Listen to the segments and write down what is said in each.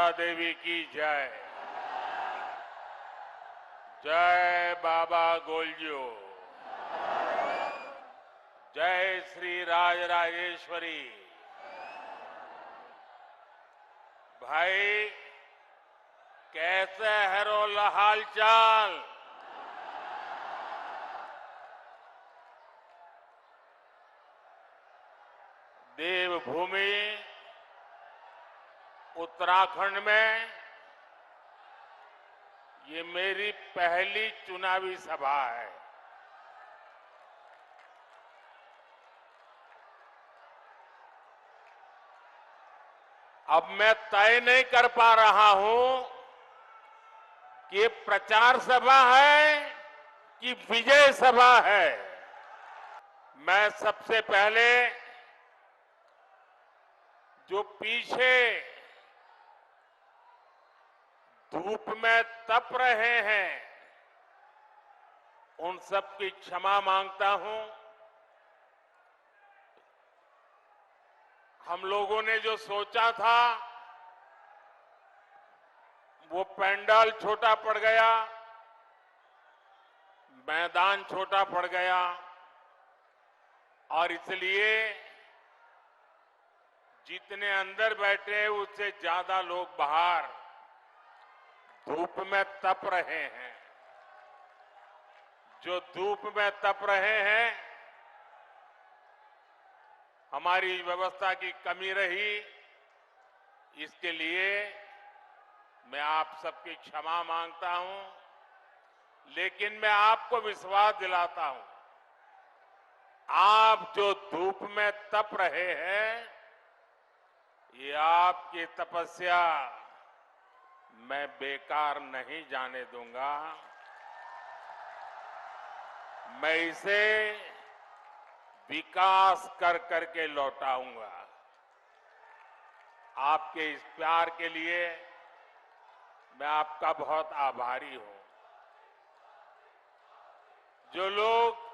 माता देवी की जय। जय बाबा गोलजू। जय श्री राजराजेश्वरी। भाई कैसे है रोल हाल चाल? देवभूमि उत्तराखंड में ये मेरी पहली चुनावी सभा है। अब मैं तय नहीं कर पा रहा हूं कि ये प्रचार सभा है कि विजय सभा है। मैं सबसे पहले जो पीछे धूप में तप रहे हैं उन सब की क्षमा मांगता हूं। हम लोगों ने जो सोचा था वो पंडाल छोटा पड़ गया, मैदान छोटा पड़ गया और इसलिए जितने अंदर बैठे उससे ज्यादा लोग बाहर धूप में तप रहे हैं। जो धूप में तप रहे हैं, हमारी व्यवस्था की कमी रही, इसके लिए मैं आप सबकी क्षमा मांगता हूं। लेकिन मैं आपको विश्वास दिलाता हूं, आप जो धूप में तप रहे हैं, ये आपकी तपस्या मैं बेकार नहीं जाने दूंगा। मैं इसे विकास कर करके लौटाऊंगा। आपके इस प्यार के लिए मैं आपका बहुत आभारी हूं। जो लोग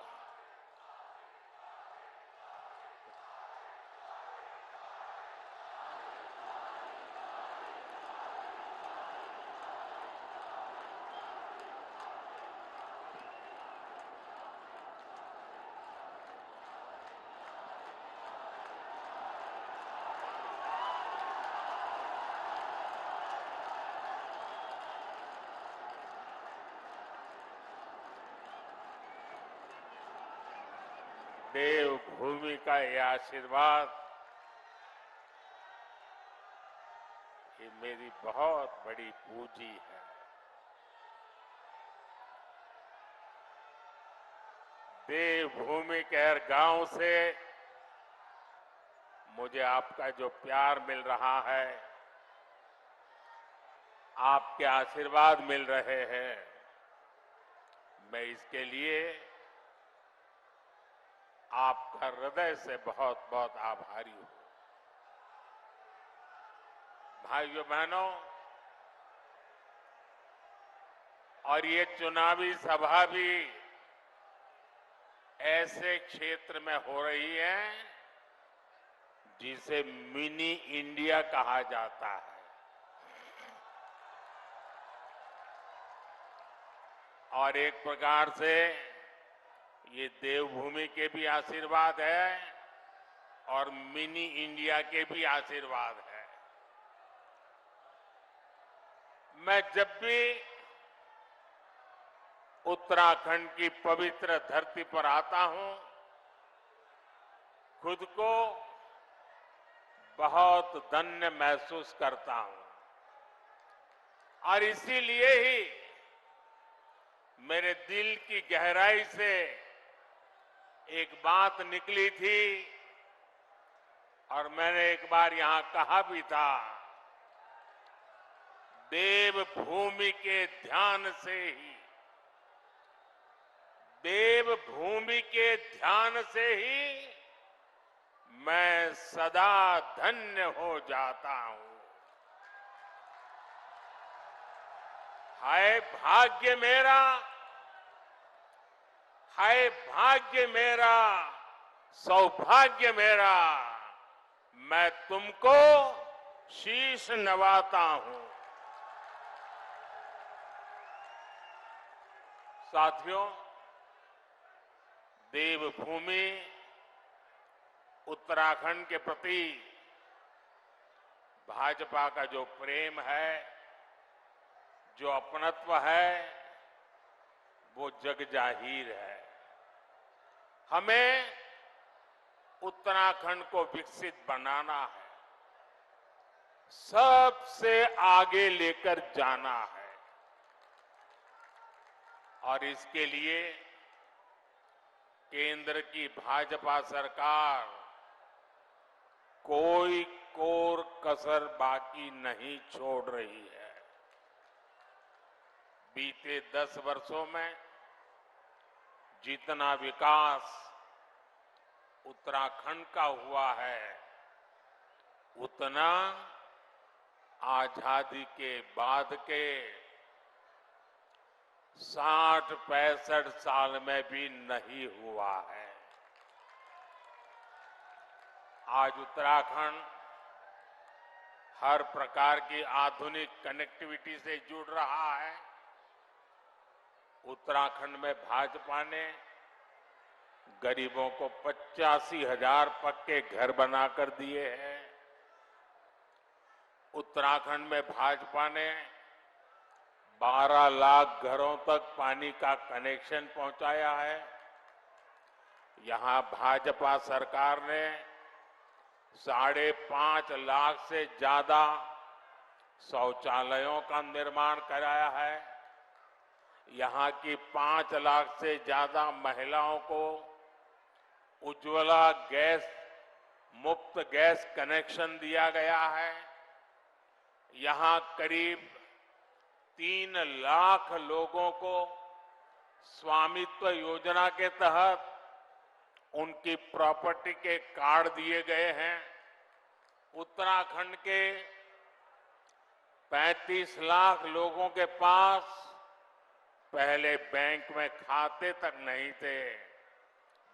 देवभूमि का ये आशीर्वाद, ये मेरी बहुत बड़ी पूंजी है। देवभूमि के हर गांव से मुझे आपका जो प्यार मिल रहा है, आपके आशीर्वाद मिल रहे हैं, मैं इसके लिए आपका हृदय से बहुत बहुत आभारी हूं। भाइयों बहनों, और ये चुनावी सभा भी ऐसे क्षेत्र में हो रही है जिसे मिनी इंडिया कहा जाता है। और एक प्रकार से ये देवभूमि के भी आशीर्वाद है और मिनी इंडिया के भी आशीर्वाद है। मैं जब भी उत्तराखंड की पवित्र धरती पर आता हूं, खुद को बहुत धन्य महसूस करता हूं। और इसीलिए ही मेरे दिल की गहराई से एक बात निकली थी और मैंने एक बार यहां कहा भी था, देवभूमि के ध्यान से ही, देवभूमि के ध्यान से ही मैं सदा धन्य हो जाता हूं। हाय भाग्य मेरा, हाय भाग्य मेरा, सौभाग्य मेरा, मैं तुमको शीश नवाता हूं। साथियों, देवभूमि उत्तराखंड के प्रति भाजपा का जो प्रेम है, जो अपनत्व है, वो जग जाहिर है। हमें उत्तराखंड को विकसित बनाना है, सबसे आगे लेकर जाना है और इसके लिए केंद्र की भाजपा सरकार कोई कोर कसर बाकी नहीं छोड़ रही है। बीते 10 वर्षों में जितना विकास उत्तराखंड का हुआ है, उतना आजादी के बाद के 60-65 साल में भी नहीं हुआ है। आज उत्तराखंड हर प्रकार की आधुनिक कनेक्टिविटी से जुड़ रहा है। उत्तराखंड में भाजपा ने गरीबों को 85,000 पक्के घर बनाकर दिए हैं। उत्तराखंड में भाजपा ने 12 लाख घरों तक पानी का कनेक्शन पहुंचाया है। यहां भाजपा सरकार ने 5.5 लाख से ज्यादा शौचालयों का निर्माण कराया है। यहां की 5 लाख से ज्यादा महिलाओं को उज्ज्वला गैस मुफ्त गैस कनेक्शन दिया गया है। यहां करीब 3 लाख लोगों को स्वामित्व योजना के तहत उनकी प्रॉपर्टी के कार्ड दिए गए हैं। उत्तराखंड के 35 लाख लोगों के पास पहले बैंक में खाते तक नहीं थे।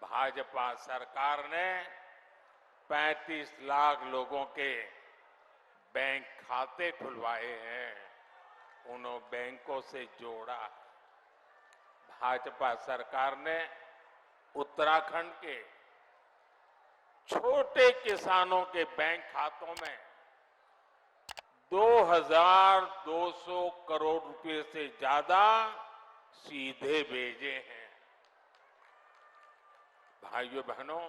भाजपा सरकार ने 35 लाख लोगों के बैंक खाते खुलवाए हैं, उन्होंने बैंकों से जोड़ा। भाजपा सरकार ने उत्तराखंड के छोटे किसानों के बैंक खातों में 2,200 करोड़ रुपए से ज्यादा सीधे भेजे हैं। भाइयों बहनों,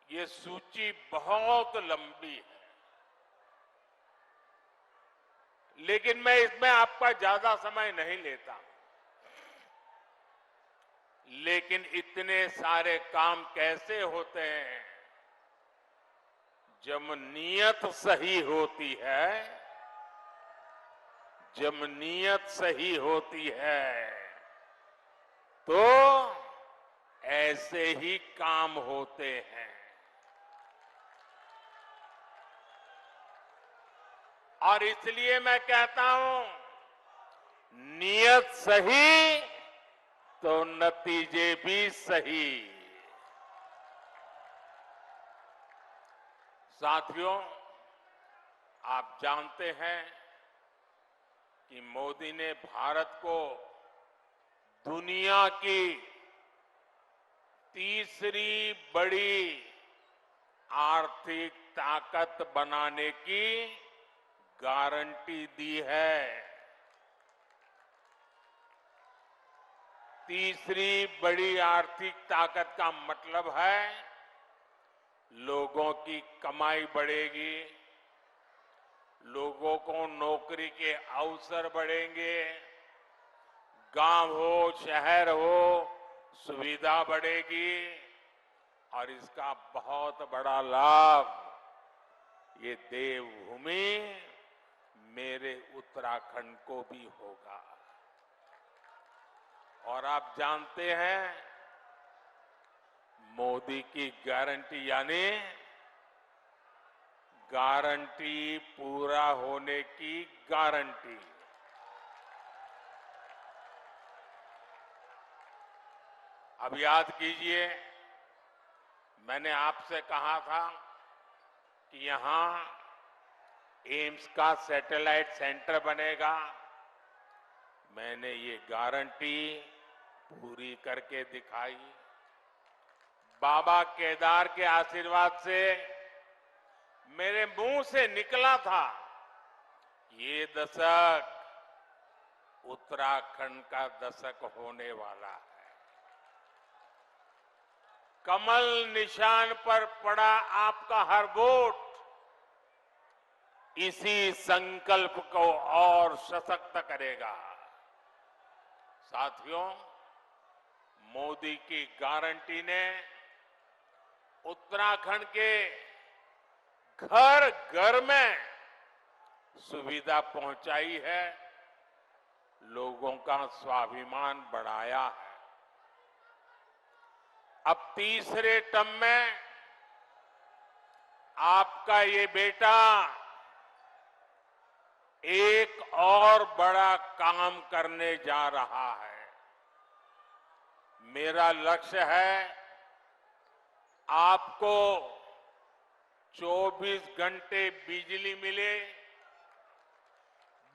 ये सूची बहुत लंबी है, लेकिन मैं इसमें आपका ज्यादा समय नहीं लेता। लेकिन इतने सारे काम कैसे होते हैं? जब नीयत सही होती है, जब नीयत सही होती है तो ऐसे ही काम होते हैं। और इसलिए मैं कहता हूं, नीयत सही तो नतीजे भी सही। साथियों, आप जानते हैं कि मोदी ने भारत को दुनिया की तीसरी बड़ी आर्थिक ताकत बनाने की गारंटी दी है। तीसरी बड़ी आर्थिक ताकत का मतलब है लोगों की कमाई बढ़ेगी, लोगों को नौकरी के अवसर बढ़ेंगे, गांव हो शहर हो सुविधा बढ़ेगी और इसका बहुत बड़ा लाभ ये देवभूमि मेरे उत्तराखंड को भी होगा। और आप जानते हैं, मोदी की गारंटी यानी गारंटी पूरा होने की गारंटी। अब याद कीजिए, मैंने आपसे कहा था कि यहां एम्स का सैटेलाइट सेंटर बनेगा। मैंने ये गारंटी पूरी करके दिखाई। बाबा केदार के आशीर्वाद से मेरे मुंह से निकला था, ये दशक उत्तराखंड का दशक होने वाला है। कमल निशान पर पड़ा आपका हर वोट इसी संकल्प को और सशक्त करेगा। साथियों, मोदी की गारंटी ने उत्तराखंड के घर घर में सुविधा पहुंचाई है, लोगों का स्वाभिमान बढ़ाया है। अब तीसरे टर्म में आपका ये बेटा एक और बड़ा काम करने जा रहा है। मेरा लक्ष्य है आपको 24 घंटे बिजली मिले,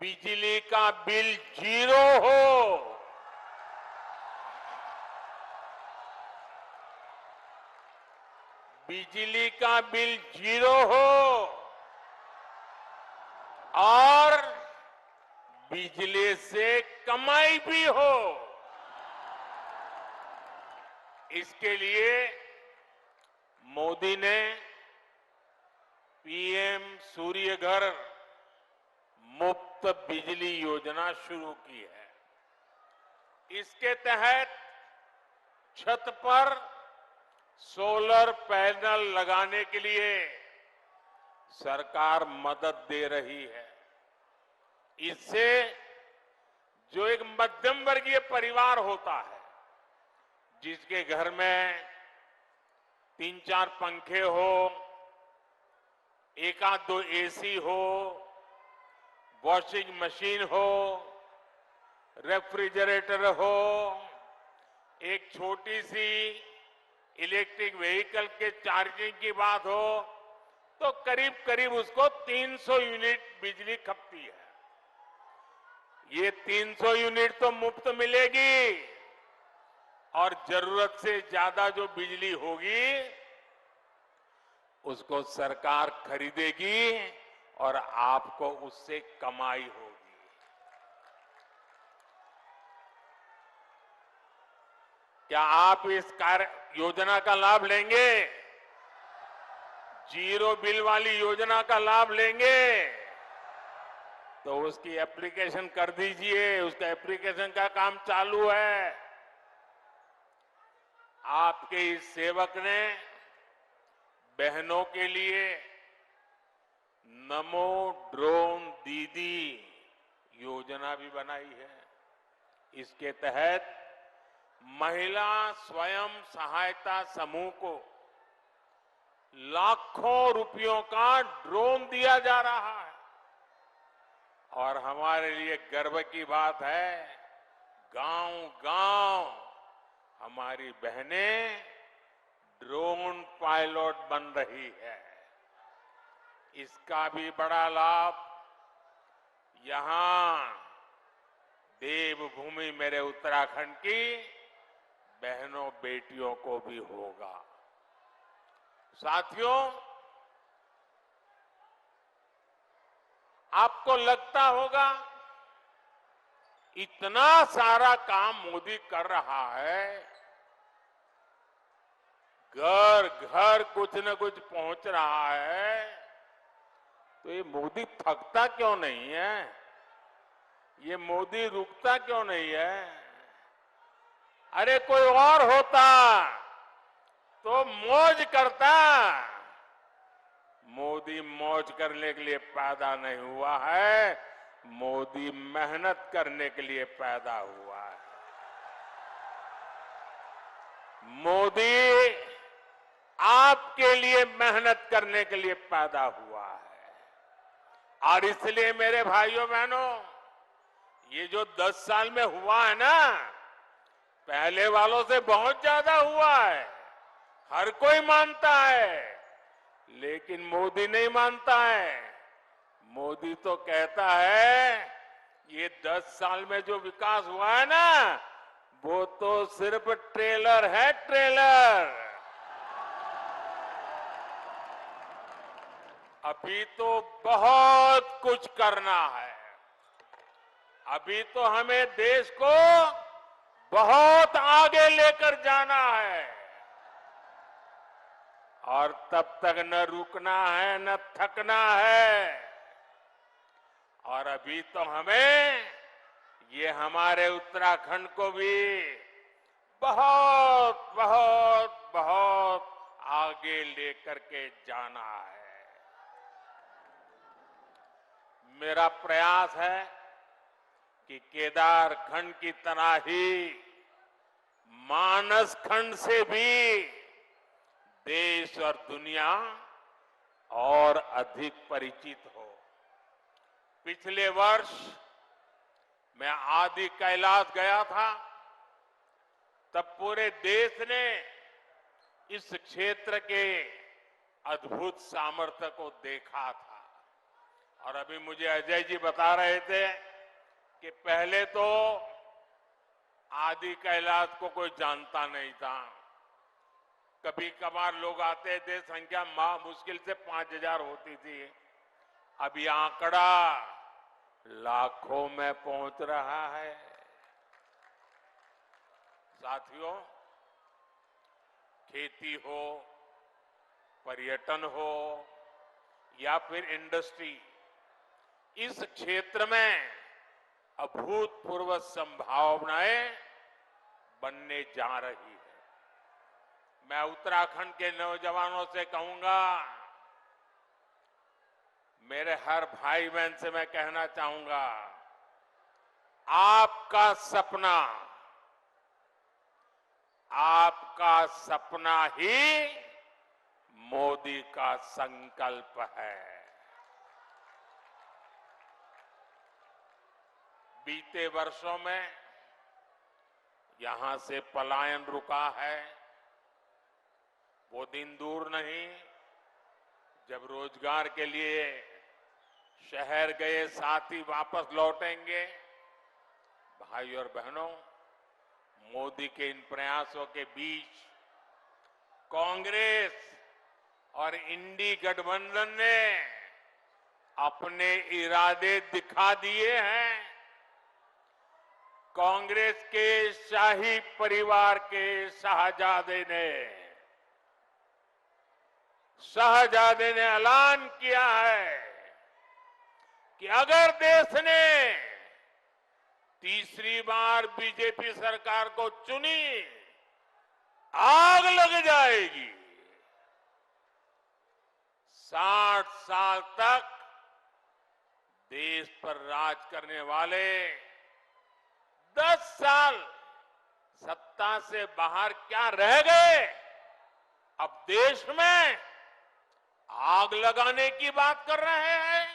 बिजली का बिल 0 हो, बिजली का बिल 0 हो और बिजली से कमाई भी हो। इसके लिए मोदी ने पीएम सूर्य घर मुफ्त बिजली योजना शुरू की है। इसके तहत छत पर सोलर पैनल लगाने के लिए सरकार मदद दे रही है। इससे जो एक मध्यम वर्गीय परिवार होता है, जिसके घर में 3-4 पंखे हो, 1-2 एसी हो, वॉशिंग मशीन हो, रेफ्रिजरेटर हो, एक छोटी सी इलेक्ट्रिक व्हीकल के चार्जिंग की बात हो, तो करीब करीब उसको 300 यूनिट बिजली खपती है। ये 300 यूनिट तो मुफ्त मिलेगी और जरूरत से ज्यादा जो बिजली होगी उसको सरकार खरीदेगी और आपको उससे कमाई होगी। क्या आप इस कार्य योजना का लाभ लेंगे? जीरो बिल वाली योजना का लाभ लेंगे? तो उसकी एप्लीकेशन कर दीजिए। उसका एप्लीकेशन का काम चालू है। आपके इस सेवक ने बहनों के लिए नमो ड्रोन दीदी योजना भी बनाई है। इसके तहत महिला स्वयं सहायता समूह को लाखों रुपयों का ड्रोन दिया जा रहा है। और हमारे लिए गर्व की बात है, गांव-गांव हमारी बहनें ड्रोन पायलट बन रही है। इसका भी बड़ा लाभ यहां देवभूमि मेरे उत्तराखंड की बहनों बेटियों को भी होगा। साथियों, आपको लगता होगा इतना सारा काम मोदी कर रहा है, घर घर कुछ न कुछ पहुंच रहा है, तो ये मोदी थकता क्यों नहीं है? ये मोदी रुकता क्यों नहीं है? अरे कोई और होता तो मौज करता। मोदी मौज करने के लिए पैदा नहीं हुआ है, मोदी मेहनत करने के लिए पैदा हुआ है। मोदी आपके लिए मेहनत करने के लिए पैदा हुआ है। और इसलिए मेरे भाइयों बहनों, ये जो 10 साल में हुआ है ना, पहले वालों से बहुत ज्यादा हुआ है। हर कोई मानता है, लेकिन मोदी नहीं मानता है। मोदी तो कहता है ये 10 साल में जो विकास हुआ है ना, वो तो सिर्फ ट्रेलर है, ट्रेलर। अभी तो बहुत कुछ करना है। अभी तो हमें देश को बहुत आगे लेकर जाना है और तब तक न रुकना है न थकना है। और अभी तो हमें ये हमारे उत्तराखंड को भी बहुत बहुत बहुत आगे लेकर के जाना है। मेरा प्रयास है कि केदार खंड की तरह ही मानस खंड से भी देश और दुनिया और अधिक परिचित हो। पिछले वर्ष मैं आदि कैलाश गया था, तब पूरे देश ने इस क्षेत्र के अद्भुत सामर्थ्य को देखा था। और अभी मुझे अजय जी बता रहे थे कि पहले तो आदि कैलाश को कोई जानता नहीं था। कभी कभार लोग आते थे, संख्या मुश्किल से 5,000 होती थी। अब ये आंकड़ा लाखों में पहुंच रहा है। साथियों, खेती हो, पर्यटन हो या फिर इंडस्ट्री, इस क्षेत्र में अभूतपूर्व संभावनाएं बनने जा रही है। मैं उत्तराखंड के नौजवानों से कहूंगा, मेरे हर भाई बहन से मैं कहना चाहूंगा, आपका सपना ही मोदी का संकल्प है। बीते वर्षों में यहां से पलायन रुका है। वो दिन दूर नहीं जब रोजगार के लिए शहर गए साथी वापस लौटेंगे। भाई और बहनों, मोदी के इन प्रयासों के बीच कांग्रेस और इंडी गठबंधन ने अपने इरादे दिखा दिए हैं। कांग्रेस के शाही परिवार के शहजादे ने ऐलान किया है कि अगर देश ने तीसरी बार बीजेपी सरकार को चुनी, आग लग जाएगी। 60 साल तक देश पर राज करने वाले 10 साल सत्ता से बाहर क्या रह गए? अब देश में आग लगाने की बात कर रहे हैं।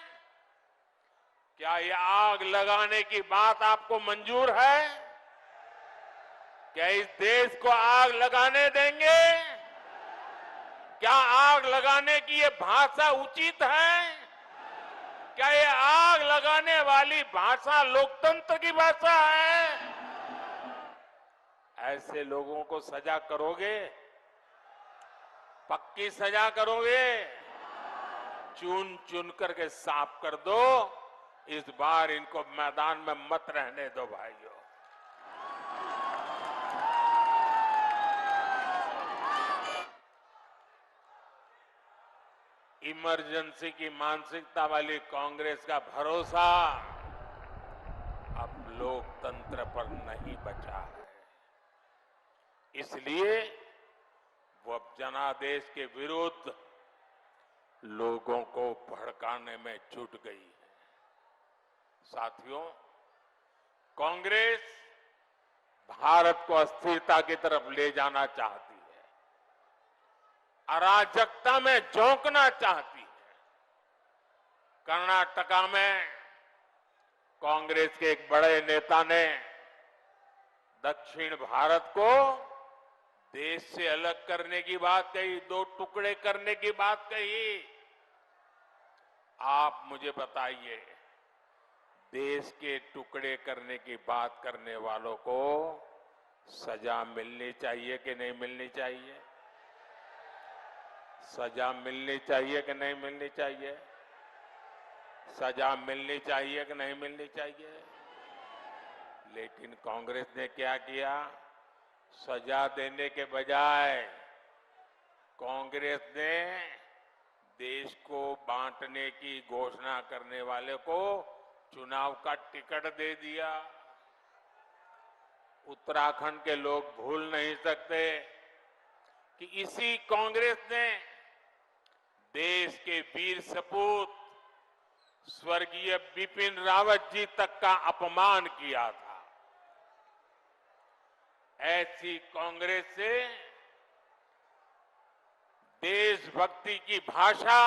क्या ये आग लगाने की बात आपको मंजूर है? क्या इस देश को आग लगाने देंगे? क्या आग लगाने की ये भाषा उचित है? क्या ये आग लगाने वाली भाषा लोकतंत्र की भाषा है? ऐसे लोगों को सजा करोगे? पक्की सजा करोगे? चुन चुन करके साफ कर दो। इस बार इनको मैदान में मत रहने दो भाइयों। इमरजेंसी की मानसिकता वाली कांग्रेस का भरोसा अब लोकतंत्र पर नहीं बचा है। इसलिए वो अब जनादेश के विरुद्ध लोगों को भड़काने में जुट गई है। साथियों, कांग्रेस भारत को अस्थिरता की तरफ ले जाना चाहती है, अराजकता में झोंकना चाहती है। कर्नाटका में कांग्रेस के एक बड़े नेता ने दक्षिण भारत को देश से अलग करने की बात कही, 2 टुकड़े करने की बात कही। आप मुझे बताइए, देश के टुकड़े करने की बात करने वालों को सजा मिलनी चाहिए कि नहीं मिलनी चाहिए? सजा मिलनी चाहिए कि नहीं मिलनी चाहिए? सजा मिलनी चाहिए कि नहीं मिलनी चाहिए? लेकिन कांग्रेस ने क्या किया? सजा देने के बजाय कांग्रेस ने देश को बांटने की घोषणा करने वाले को चुनाव का टिकट दे दिया। उत्तराखंड के लोग भूल नहीं सकते कि इसी कांग्रेस ने देश के वीर सपूत स्वर्गीय बिपिन रावत जी तक का अपमान किया था। ऐसी कांग्रेस से देशभक्ति की भाषा,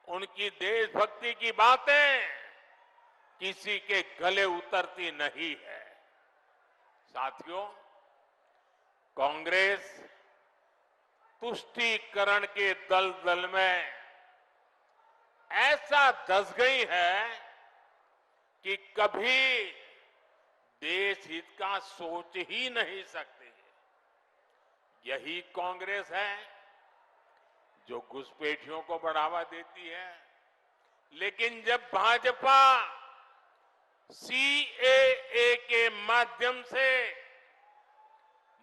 उनकी देशभक्ति की बातें किसी के गले उतरती नहीं है। साथियों, कांग्रेस तुष्टीकरण के दलदल में ऐसा धंस गई है कि कभी देश हित का सोच ही नहीं सकती। यही कांग्रेस है जो घुसपैठियों को बढ़ावा देती है, लेकिन जब भाजपा सीएए के माध्यम से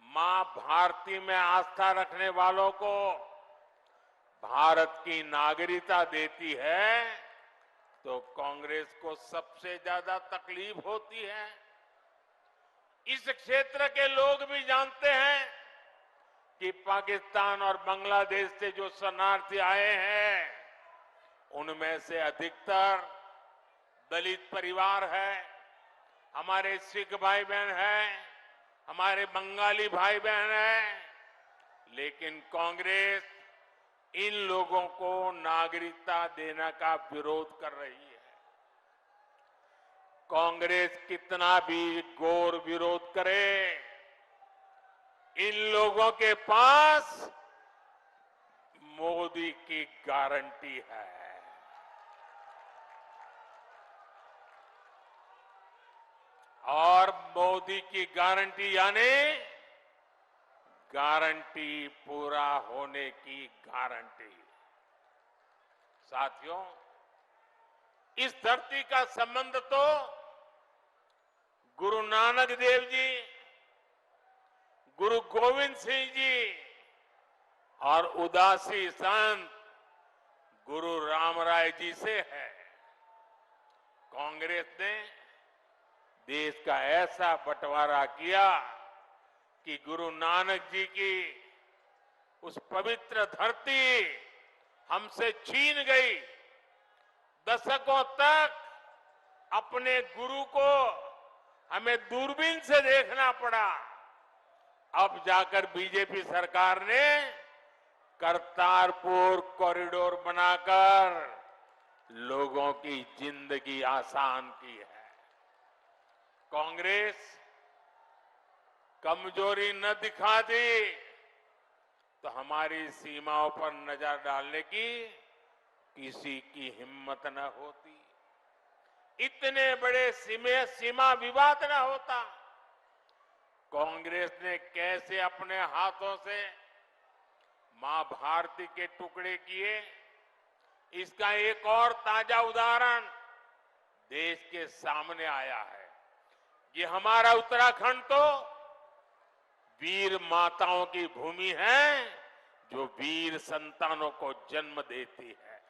मां भारती में आस्था रखने वालों को भारत की नागरिकता देती है, तो कांग्रेस को सबसे ज्यादा तकलीफ होती है। इस क्षेत्र के लोग भी जानते हैं कि पाकिस्तान और बांग्लादेश से जो शरणार्थी आए हैं, उनमें से अधिकतर दलित परिवार है, हमारे सिख भाई बहन हैं, हमारे बंगाली भाई बहन हैं, लेकिन कांग्रेस इन लोगों को नागरिकता देने का विरोध कर रही है। कांग्रेस कितना भी घोर विरोध करे, इन लोगों के पास मोदी की गारंटी है। और मोदी की गारंटी यानी गारंटी पूरा होने की गारंटी। साथियों, इस धरती का संबंध तो गुरु नानक देव जी, गुरु गोविंद सिंह जी और उदासी संत गुरु रामराय जी से है। कांग्रेस ने देश का ऐसा बंटवारा किया कि गुरु नानक जी की उस पवित्र धरती हमसे छीन गई। दशकों तक अपने गुरु को हमें दूरबीन से देखना पड़ा। अब जाकर बीजेपी सरकार ने करतारपुर कॉरिडोर बनाकर लोगों की जिंदगी आसान की है। कांग्रेस कमजोरी न दिखाती तो हमारी सीमाओं पर नजर डालने की किसी की हिम्मत न होती, इतने बड़े सीमा विवाद न होता। कांग्रेस ने कैसे अपने हाथों से मां भारती के टुकड़े किए, इसका एक और ताजा उदाहरण देश के सामने आया है। ये हमारा उत्तराखंड तो वीर माताओं की भूमि है, जो वीर संतानों को जन्म देती है।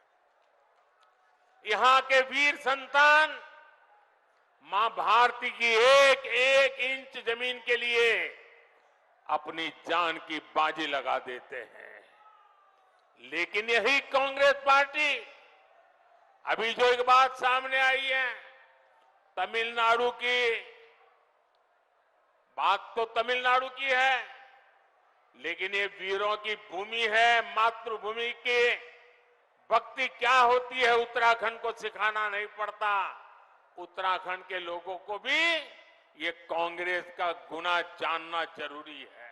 यहां के वीर संतान मां भारती की एक एक इंच जमीन के लिए अपनी जान की बाजी लगा देते हैं। लेकिन यही कांग्रेस पार्टी, अभी जो एक बात सामने आई है, तमिलनाडु की बात तो तमिलनाडु की है, लेकिन ये वीरों की भूमि है, मातृभूमि की भक्ति क्या होती है उत्तराखंड को सिखाना नहीं पड़ता। उत्तराखंड के लोगों को भी ये कांग्रेस का गुना जानना जरूरी है।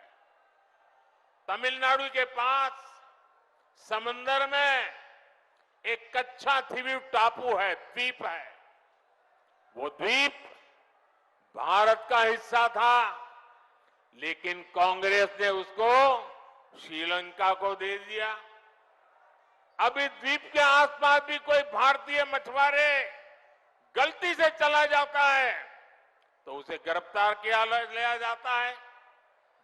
तमिलनाडु के पास समंदर में एक कच्चा द्वीप टापू है, द्वीप है। वो द्वीप भारत का हिस्सा था, लेकिन कांग्रेस ने उसको श्रीलंका को दे दिया। अभी द्वीप के आसपास भी कोई भारतीय मछुआरे गलती से चला जाता है तो उसे गिरफ्तार किया लिया जाता है,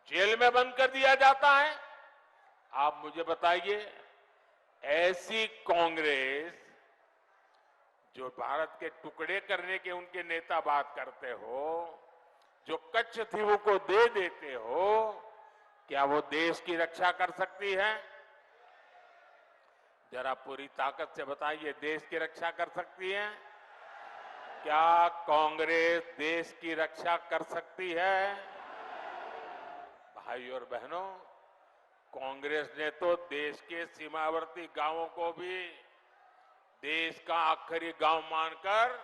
जेल में बंद कर दिया जाता है। आप मुझे बताइए, ऐसी कांग्रेस जो भारत के टुकड़े करने के उनके नेता बात करते हो, जो कच्छ द्वीप को दे देते हो, क्या वो देश की रक्षा कर सकती है? जरा पूरी ताकत से बताइए, देश की रक्षा कर सकती है? क्या कांग्रेस देश की रक्षा कर सकती है? भाइयों और बहनों, कांग्रेस ने तो देश के सीमावर्ती गांवों को भी देश का आखिरी गांव मानकर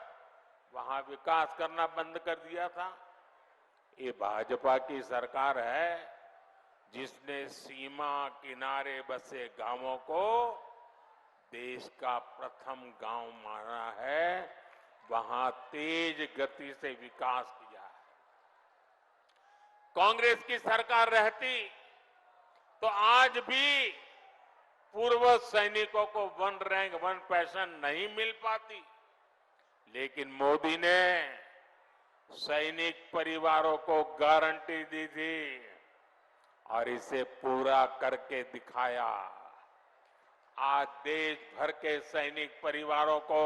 वहां विकास करना बंद कर दिया था। ये भाजपा की सरकार है जिसने सीमा किनारे बसे गांवों को देश का प्रथम गांव माना है, वहां तेज गति से विकास किया है। कांग्रेस की सरकार रहती तो आज भी पूर्व सैनिकों को वन रैंक वन पेंशन नहीं मिल पाती, लेकिन मोदी ने सैनिक परिवारों को गारंटी दी थी और इसे पूरा करके दिखाया। आज देश भर के सैनिक परिवारों को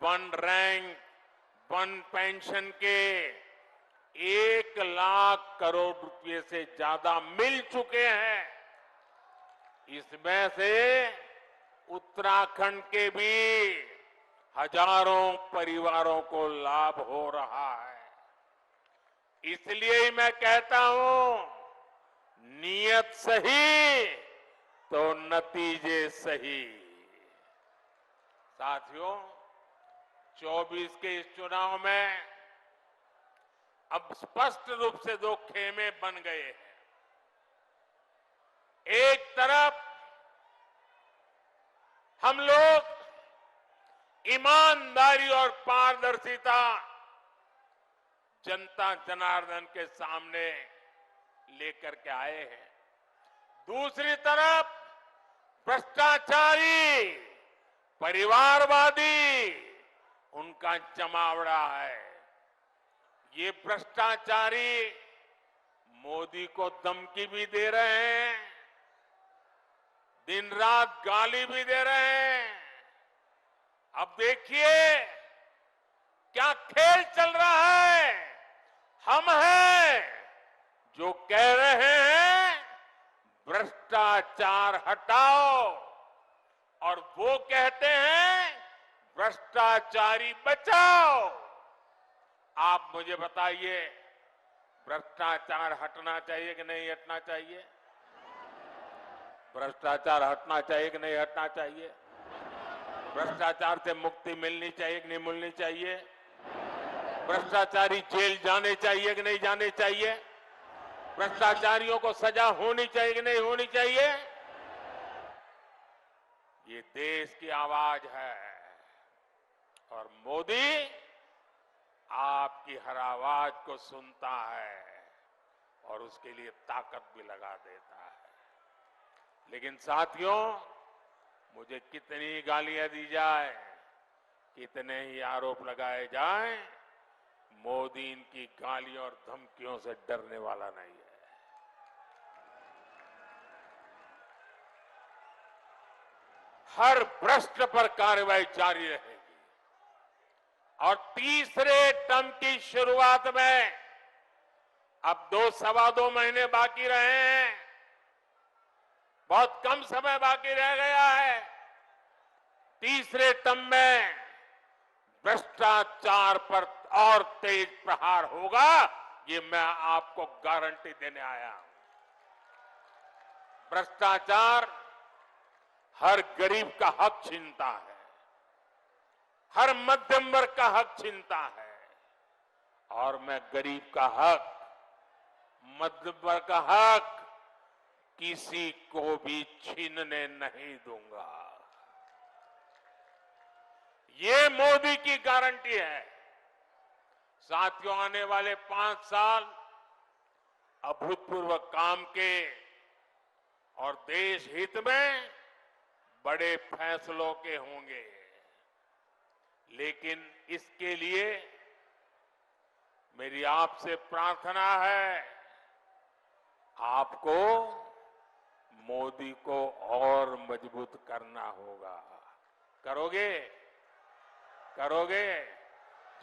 वन रैंक वन पेंशन के 1 लाख करोड़ रुपए से ज्यादा मिल चुके हैं। इसमें से उत्तराखंड के भी हजारों परिवारों को लाभ हो रहा है। इसलिए ही मैं कहता हूं, नीयत सही तो नतीजे सही। साथियों, 24 के इस चुनाव में अब स्पष्ट रूप से 2 खेमे बन गए हैं। एक तरफ हम लोग ईमानदारी और पारदर्शिता जनता जनार्दन के सामने लेकर के आए हैं। दूसरी तरफ भ्रष्टाचारी, परिवारवादी उनका जमावड़ा है। ये भ्रष्टाचारी मोदी को धमकी भी दे रहे हैं, दिन रात गाली भी दे रहे हैं। अब देखिए क्या खेल चल रहा है। हम हैं जो कह रहे हैं भ्रष्टाचार हटाओ, और वो कहते हैं भ्रष्टाचारी बचाओ। आप मुझे बताइए, भ्रष्टाचार हटना चाहिए कि नहीं हटना चाहिए? भ्रष्टाचार हटना चाहिए कि नहीं हटना चाहिए? भ्रष्टाचार से मुक्ति मिलनी चाहिए कि नहीं मिलनी चाहिए? भ्रष्टाचारी जेल जाने चाहिए कि नहीं जाने चाहिए? भ्रष्टाचारियों को सजा होनी चाहिए कि नहीं होनी चाहिए? ये देश की आवाज है और मोदी आपकी हर आवाज को सुनता है और उसके लिए ताकत भी लगा देता है। लेकिन साथियों, मुझे कितनी गालियां दी जाए, कितने ही आरोप लगाए जाएं, मोदी इनकी गालियों और धमकियों से डरने वाला नहीं है। हर भ्रष्ट पर कार्रवाई जारी रहेगी और तीसरे टर्म की शुरुआत में अब 2-2.25 महीने बाकी रहे हैं, बहुत कम समय बाकी रह गया है। तीसरे टर्म में भ्रष्टाचार पर और तेज प्रहार होगा, ये मैं आपको गारंटी देने आया हूं। भ्रष्टाचार हर गरीब का हक छीनता है, हर मध्यम वर्ग का हक छीनता है, और मैं गरीब का हक, मध्यम वर्ग का हक किसी को भी छीनने नहीं दूंगा। ये मोदी की गारंटी है। साथियों, आने वाले 5 साल अभूतपूर्व काम के और देश हित में बड़े फैसलों के होंगे, लेकिन इसके लिए मेरी आपसे प्रार्थना है, आपको मोदी को और मजबूत करना होगा। करोगे? करोगे?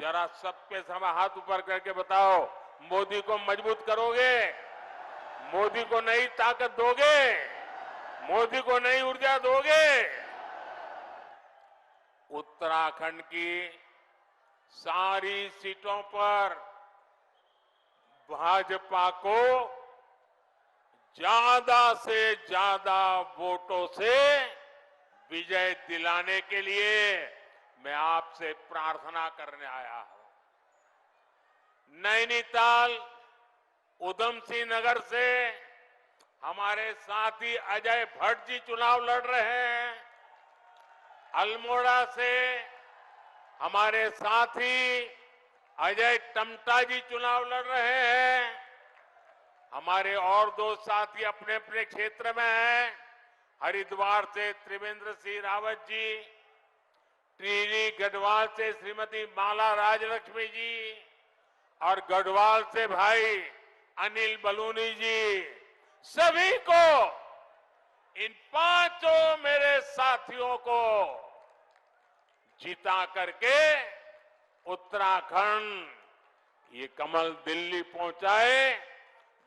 जरा सबके समय हाथ ऊपर करके बताओ, मोदी को मजबूत करोगे? मोदी को नई ताकत दोगे? मोदी को नई ऊर्जा दोगे? उत्तराखंड की सारी सीटों पर भाजपा को ज्यादा से ज्यादा वोटों से विजय दिलाने के लिए मैं आपसे प्रार्थना करने आया हूं। नैनीताल, उधम सिंह नगर से हमारे साथी अजय भट्ट जी चुनाव लड़ रहे हैं। अल्मोड़ा से हमारे साथी अजय टमटा जी चुनाव लड़ रहे हैं। हमारे और दो साथी अपने अपने क्षेत्र में हैं। हरिद्वार से त्रिवेंद्र सिंह रावत जी, टिहरी गढ़वाल से श्रीमती माला राजलक्ष्मी जी और गढ़वाल से भाई अनिल बलूनी जी, सभी को, इन पांचों मेरे साथियों को जिता करके उत्तराखंड ये कमल दिल्ली पहुंचाए,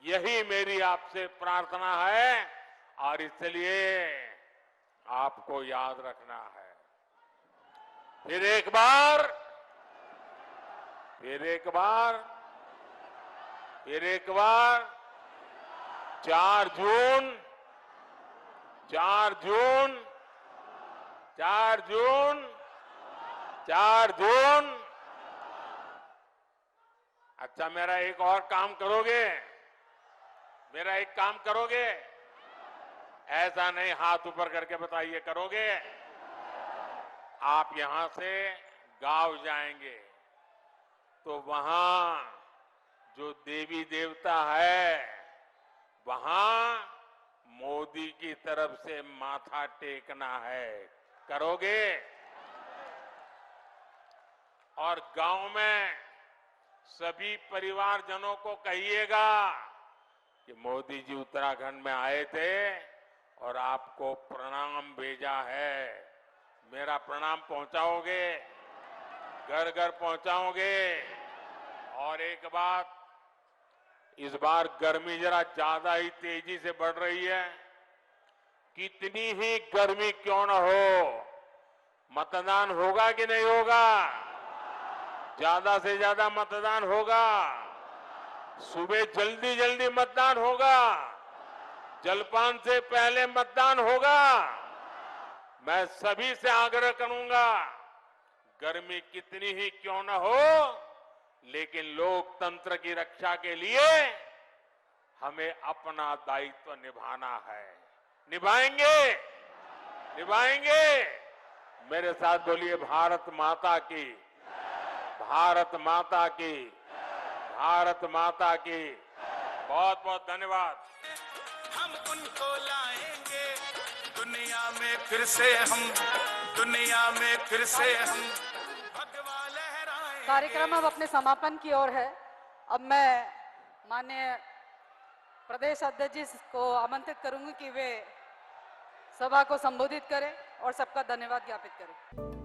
यही मेरी आपसे प्रार्थना है और इसलिए आपको याद रखना है। फिर एक बार 4 जून। अच्छा, मेरा एक और काम करोगे? मेरा एक काम करोगे? ऐसा नहीं, हाथ ऊपर करके बताइए, करोगे? आप यहां से गांव जाएंगे तो वहां जो देवी देवता है, वहां मोदी की तरफ से माथा टेकना है। करोगे? और गांव में सभी परिवारजनों को कहिएगा कि मोदी जी उत्तराखंड में आए थे और आपको प्रणाम भेजा है। मेरा प्रणाम पहुंचाओगे? घर घर पहुंचाओगे? और एक बात, इस बार गर्मी जरा ज्यादा ही तेजी से बढ़ रही है। कितनी ही गर्मी क्यों न हो, मतदान होगा कि नहीं होगा? ज्यादा से ज्यादा मतदान होगा। सुबह जल्दी जल्दी मतदान होगा। जलपान से पहले मतदान होगा। मैं सभी से आग्रह करूंगा, गर्मी कितनी ही क्यों न हो, लेकिन लोकतंत्र की रक्षा के लिए हमें अपना दायित्व निभाना है। निभाएंगे? निभाएंगे? मेरे साथ बोलिए, भारत माता की, भारत माता की, भारत माता की। बहुत बहुत धन्यवाद। हम उनको लाएंगे दुनिया में फिर से, हम दुनिया में फिर से हम भगवा लहराएंगे। कार्यक्रम अब अपने समापन की ओर है। अब मैं माननीय प्रदेश अध्यक्ष जी को आमंत्रित करूंगी कि वे सभा को संबोधित करें और सबका धन्यवाद ज्ञापित करें।